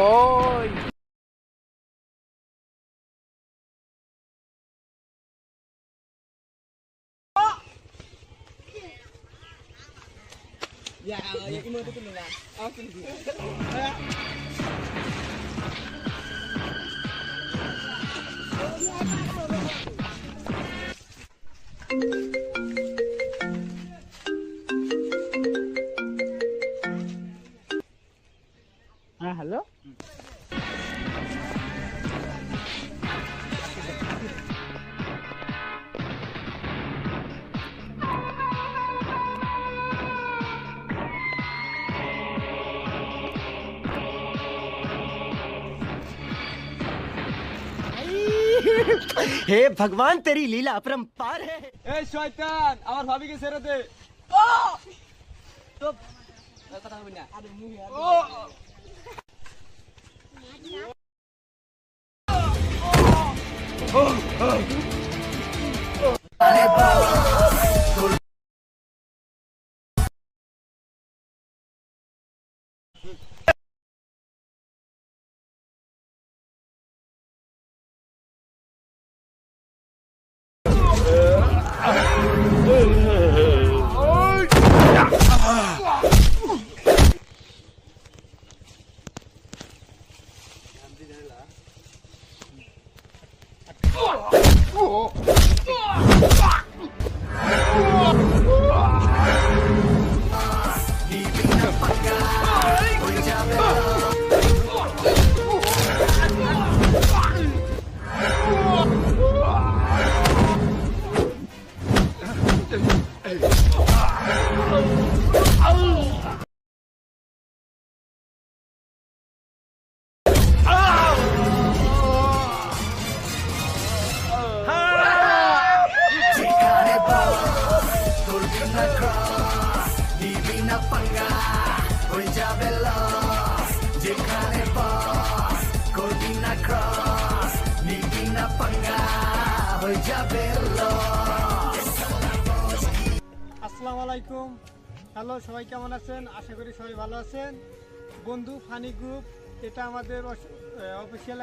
কই? Ya, ini mau tuh lah. Aku nih. Hello. हे भगवान तेरी लीला अपरंपार है। এই শয়তান আমার ভাবিকে ছেড়ে দে। তো কথা হবে না। আরে মুহি আসসালামু আলাইকুম। হ্যালো, সবাই কেমন আছেন? আশা করি সবাই ভালো আছেন। বন্ধু ফানি গ্রুপ, এটা আমাদের অফিসিয়াল